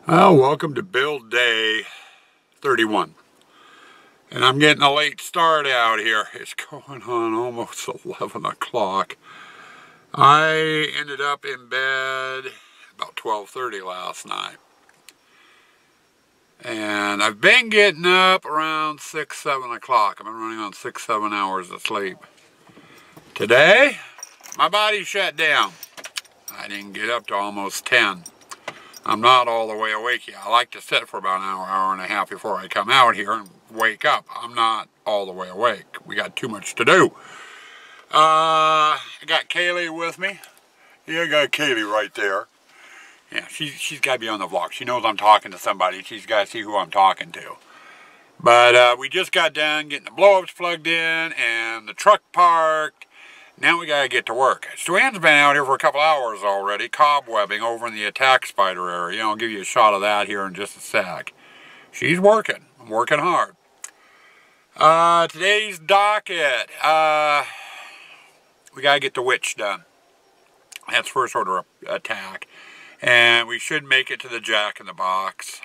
Well, welcome to build day 31. And I'm getting a late start out here. It's going on almost 11 o'clock. I ended up in bed about 12:30 last night. And I've been getting up around 6, 7 o'clock. I've been running on 6, 7 hours of sleep. Today, my body shut down. I didn't get up to almost 10. I'm not all the way awake yet. I like to sit for about an hour, hour and a half before I come out here and wake up. I'm not all the way awake. We got too much to do. I got Kaylee with me. Yeah, I got Kaylee right there. Yeah, she's got to be on the vlog. She knows I'm talking to somebody. She's got to see who I'm talking to. But we just got done getting the blow-ups plugged in and the truck parked. Now we gotta get to work. Stuann's been out here for a couple hours already, cobwebbing over in the attack spider area. I'll give you a shot of that here in just a sec. She's working. I'm working hard. Today's docket. We gotta get the witch done. That's first order attack. And we should make it to the jack-in-the-box.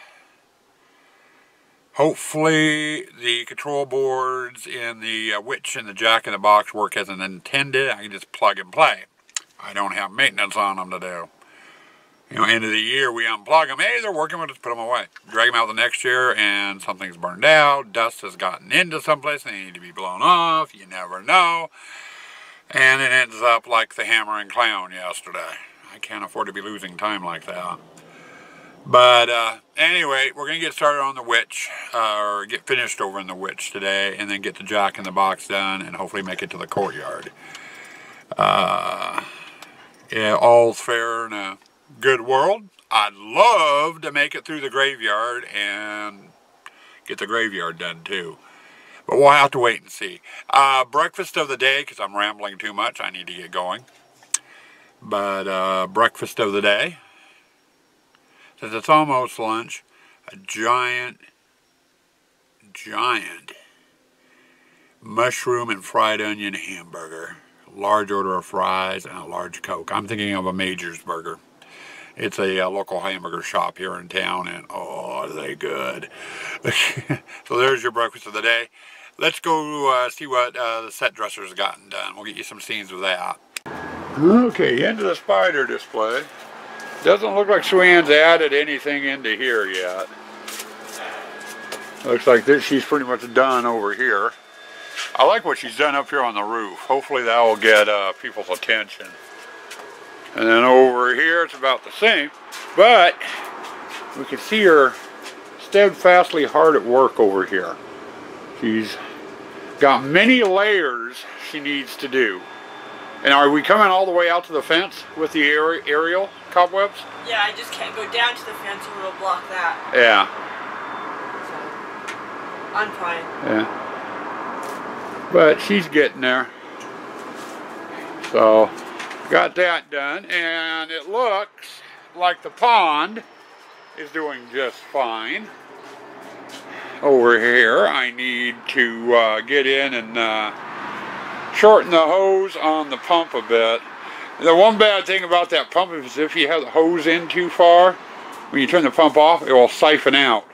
Hopefully the control boards in the witch and the jack-in-the-box work as intended. I can just plug and play. I don't have maintenance on them to do. You know, end of the year we unplug them. Hey, they're working, we'll just put them away. Drag them out the next year and something's burned out. Dust has gotten into someplace. They need to be blown off. You never know. And it ends up like the hammer and clown yesterday. I can't afford to be losing time like that. But anyway, we're going to get started on the witch, or get finished over in the witch today, and then get the jack-in-the-box done, and hopefully make it to the courtyard. Yeah, all's fair in a good world. I'd love to make it through the graveyard and get the graveyard done too. But we'll have to wait and see. Breakfast of the day, because I'm rambling too much, I need to get going. But breakfast of the day. Since it's almost lunch, a giant mushroom and fried onion hamburger, large order of fries, and a large Coke. I'm thinking of a Major's Burger. It's a local hamburger shop here in town, and oh, are they good. So there's your breakfast of the day. Let's go see what the set dresser's gotten done. We'll get you some scenes with that. Okay, into the spider display. Doesn't look like Stuann's added anything into here yet. Looks like she's pretty much done over here. I like what she's done up here on the roof. Hopefully that will get people's attention. And then over here it's about the same, but we can see her steadfastly hard at work over here. She's got many layers she needs to do. And are we coming all the way out to the fence with the aerial cobwebs? Yeah, I just can't go down to the fence or it'll block that. Yeah. So, I'm trying. Yeah. But she's getting there. So, got that done. And it looks like the pond is doing just fine. Over here, I need to get in and shorten the hose on the pump a bit. The one bad thing about that pump is if you have the hose in too far, when you turn the pump off, it will siphon out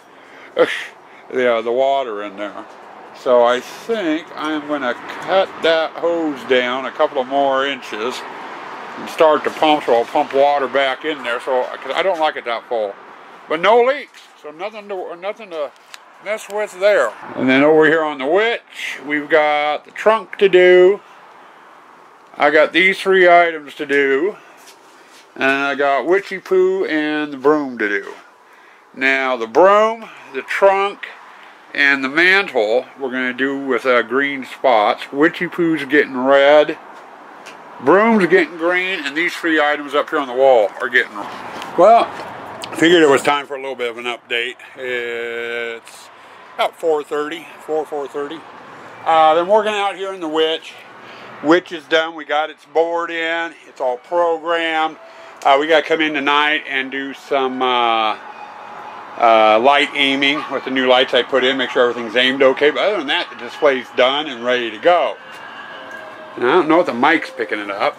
the water in there. So I think I'm going to cut that hose down a couple of more inches and start the pump, so I'll pump water back in there. So, cause I don't like it that full, but no leaks, so nothing to mess with there. And then over here on the witch, we've got the trunk to do. I got these 3 items to do. And I got witchy poo and the broom to do. Now the broom, the trunk, and the mantle we're going to do with green spots. Witchy poo's getting red. Broom's getting green, and these 3 items up here on the wall are getting red. Well, I figured it was time for a little bit of an update. It's about 4:30. Been working out here in the witch. Witch is done. We got its board in. It's all programmed. We got to come in tonight and do some light aiming with the new lights I put in. Make sure everything's aimed okay. But other than that, the display's done and ready to go. And I don't know if the mic's picking it up.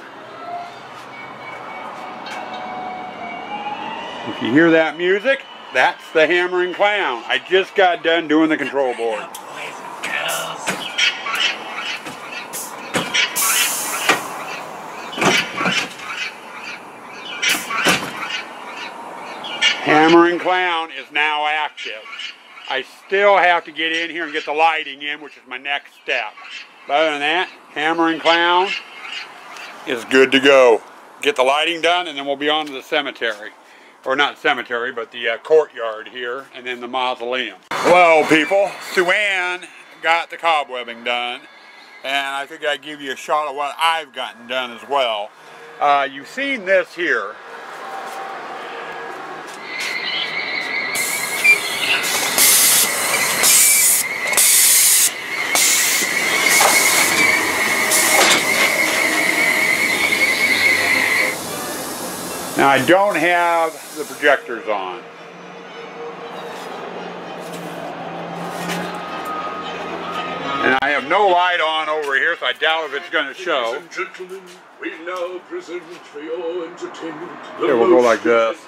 If you hear that music, That's the Hammering Clown. I just got done doing the control board. Hammering Clown is now active. I still have to get in here and get the lighting in, which is my next step. But other than that, Hammering Clown is good to go. Get the lighting done and then we'll be on to the cemetery. Or not cemetery, but the courtyard here, and then the mausoleum. Well, people, Sue Ann got the cobwebbing done, and I think I'd give you a shot of what I've gotten done as well. You've seen this here. Now I don't have the projectors on. And I have no light on over here, so I doubt if it's going to show. Ladies and gentlemen, we now present for your entertainment the Okay, we'll go like this.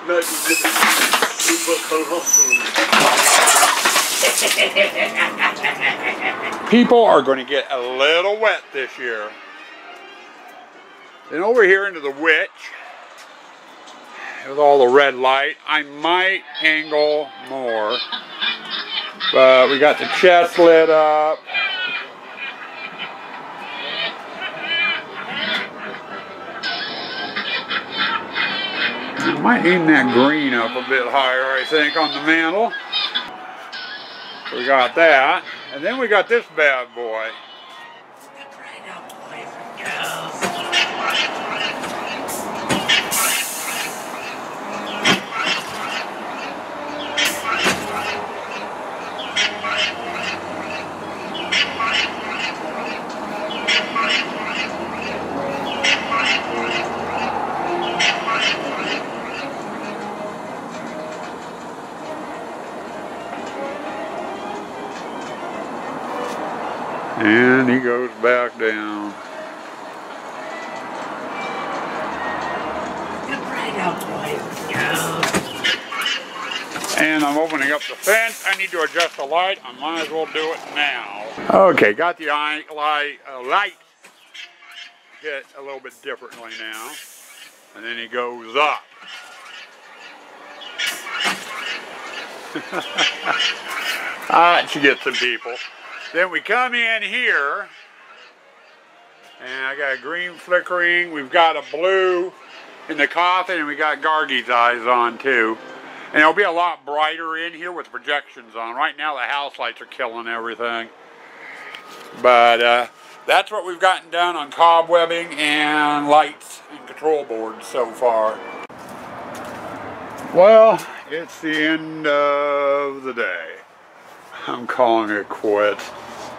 magnificent, super colossal. People are going to get a little wet this year. Then over here into the witch, with all the red light, I might angle more, but we got the chest lit up. I might aim that green up a bit higher, I think, on the mantle. We got that, and then we got this bad boy. And he goes back down. And I'm opening up the fence. I need to adjust the light. I might as well do it now. Okay, got the light hit a little bit differently now. And then he goes up. That should get some people. Then we come in here, and I got a green flickering. We've got a blue in the coffin, and we got Gargie's eyes on too. And it'll be a lot brighter in here with projections on. Right now the house lights are killing everything. But that's what we've gotten done on cobwebbing and lights and control boards so far. Well, it's the end of the day. I'm calling it quits.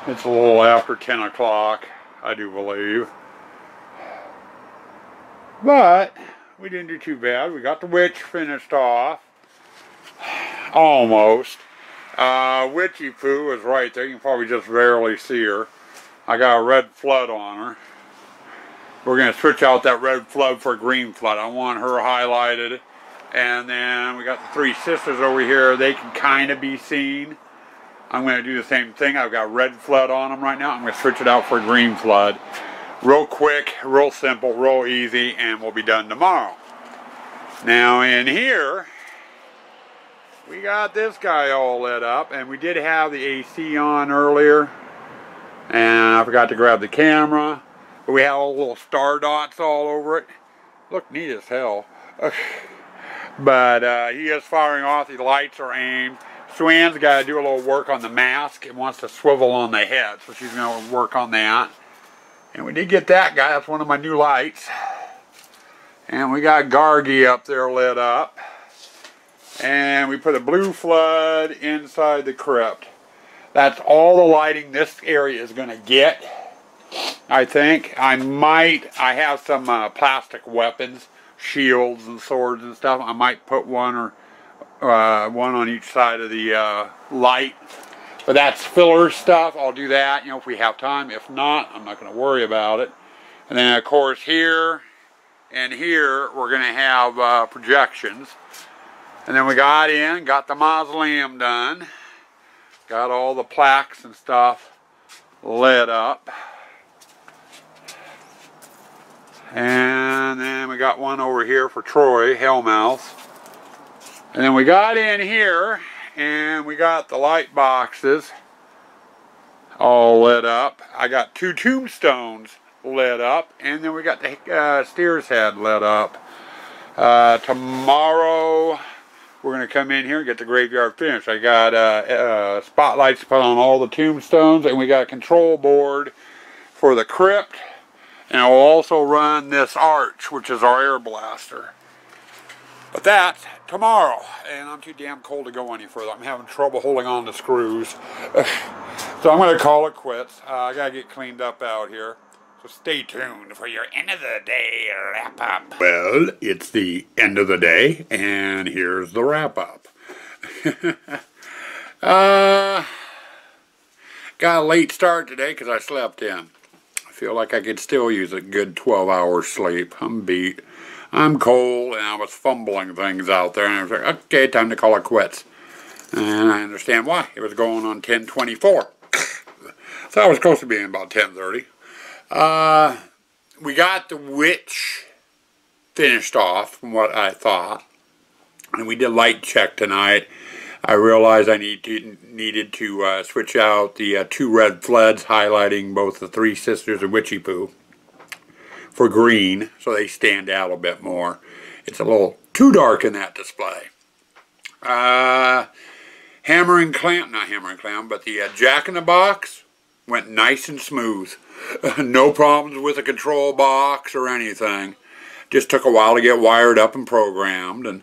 It's a little after 10 o'clock, I do believe. But we didn't do too bad. We got the witch finished off. Almost. Witchy Poo is right there. You can probably just barely see her. I got a red flood on her. We're going to switch out that red flood for a green flood. I want her highlighted. And then we got the three sisters over here. They can kind of be seen. I'm going to do the same thing. I've got red flood on them right now. I'm going to switch it out for a green flood. Real quick, real simple, real easy, and we'll be done tomorrow. Now in here, we got this guy all lit up, and we did have the AC on earlier. And I forgot to grab the camera. But we have all little star dots all over it. Look neat as hell. But he is firing off. The lights are aimed. Sue Ann's got to do a little work on the mask. It wants to swivel on the head, so she's going to work on that. And we did get that guy. That's one of my new lights. And we got Gargie up there lit up. And we put a blue flood inside the crypt. That's all the lighting this area is going to get, I think. I have some plastic weapons, shields and swords and stuff. I might put one or one on each side of the light. But that's filler stuff. I'll do that, you know, if we have time. If not, I'm not going to worry about it. And then, of course, here and here, we're going to have projections. And then we got in, got the mausoleum done. Got all the plaques and stuff lit up. And then we got one over here for Troy, Hellmouth. And then we got in here and we got the light boxes all lit up. I got 2 tombstones lit up, and then we got the steer's head lit up. Tomorrow we're going to come in here and get the graveyard finished. I got spotlights put on all the tombstones, and we got a control board for the crypt. And I'll also run this arch, which is our air blaster. But that's tomorrow, and I'm too damn cold to go any further. I'm having trouble holding on to screws. So I'm going to call it quits. I got to get cleaned up out here. So stay tuned for your end of the day wrap up. Well, it's the end of the day, and here's the wrap up. Got a late start today because I slept in. I feel like I could still use a good 12 hours sleep. I'm beat. I'm cold, and I was fumbling things out there, and I was like, okay, time to call it quits. And I understand why. It was going on 10:24. So I was close to being about 10:30. We got the witch finished off from what I thought. And we did light check tonight. I realized I needed to switch out the 2 red floods highlighting both the 3 sisters of Witchy Poo for green, so they stand out a bit more. It's a little too dark in that display. Hammer and clamp, not hammer and clamp, but the Jack-in-the-Box went nice and smooth. No problems with the control box or anything. Just took a while to get wired up and programmed, and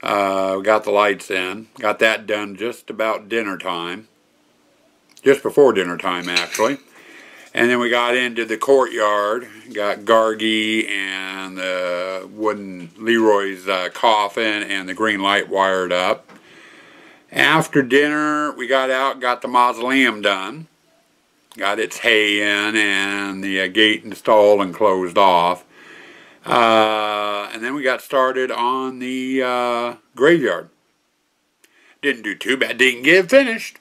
we got the lights in. Got that done just about dinner time. Just before dinner time, actually. And then we got into the courtyard, got Gargi and the wooden Leroy's coffin and the green light wired up. After dinner, we got out, got the mausoleum done. Got its hay in and the gate installed and closed off. And then we got started on the graveyard. Didn't do too bad, didn't get finished,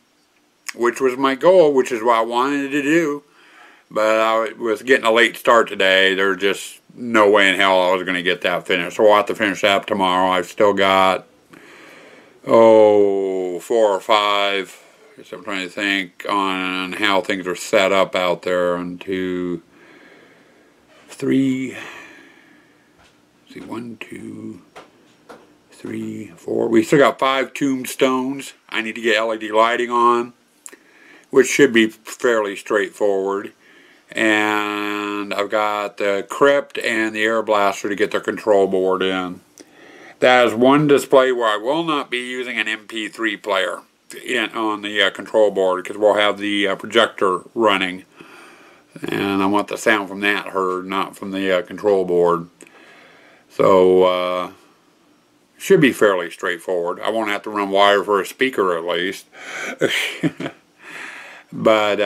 which was my goal, which is what I wanted to do. But I was getting a late start today. There's just no way in hell I was going to get that finished. So I'll have to finish that up tomorrow. I've still got, 4 or 5. I'm trying to think on how things are set up out there. 1, 2, 3. See, 1, 2, 3, 4. We still got 5 tombstones I need to get LED lighting on, which should be fairly straightforward. And I've got the crypt and the air blaster to get their control board in. That is one display where I will not be using an MP3 player on the control board, because we'll have the projector running. And I want the sound from that heard, not from the control board. So, should be fairly straightforward. I won't have to run wire for a speaker at least. But,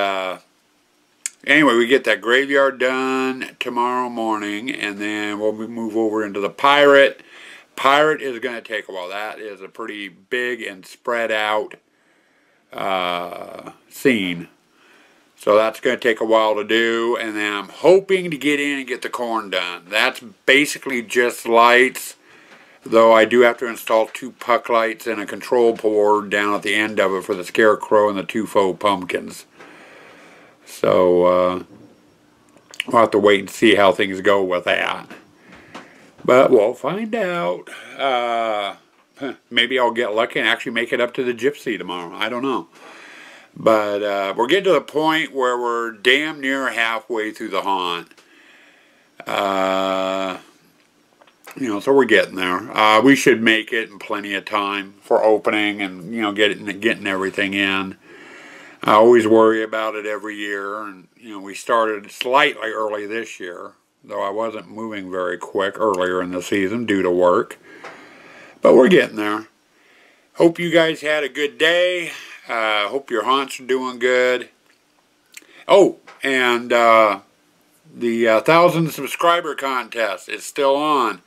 anyway, we get that graveyard done tomorrow morning, and then we'll move over into the Pirate. Pirate is going to take a while. That is a pretty big and spread out scene. So that's going to take a while to do, and then I'm hoping to get in and get the corn done. That's basically just lights, though I do have to install 2 puck lights and a control board down at the end of it for the scarecrow and the 2 faux pumpkins. So, we'll have to wait and see how things go with that. But we'll find out. Maybe I'll get lucky and actually make it up to the Gypsy tomorrow. I don't know. But we're getting to the point where we're damn near halfway through the haunt. So we're getting there. We should make it in plenty of time for opening and, getting everything in. I always worry about it every year, and we started slightly early this year, though I wasn't moving very quick earlier in the season due to work. But we're getting there. Hope you guys had a good day. Hope your haunts are doing good. Oh, and the 1,000 subscriber contest is still on.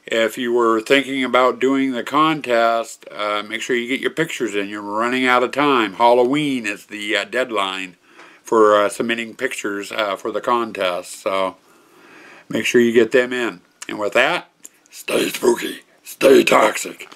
if you were thinking about doing the contest, make sure you get your pictures in. You're running out of time. Halloween is the deadline for submitting pictures for the contest. So make sure you get them in. And with that, stay spooky, stay toxic.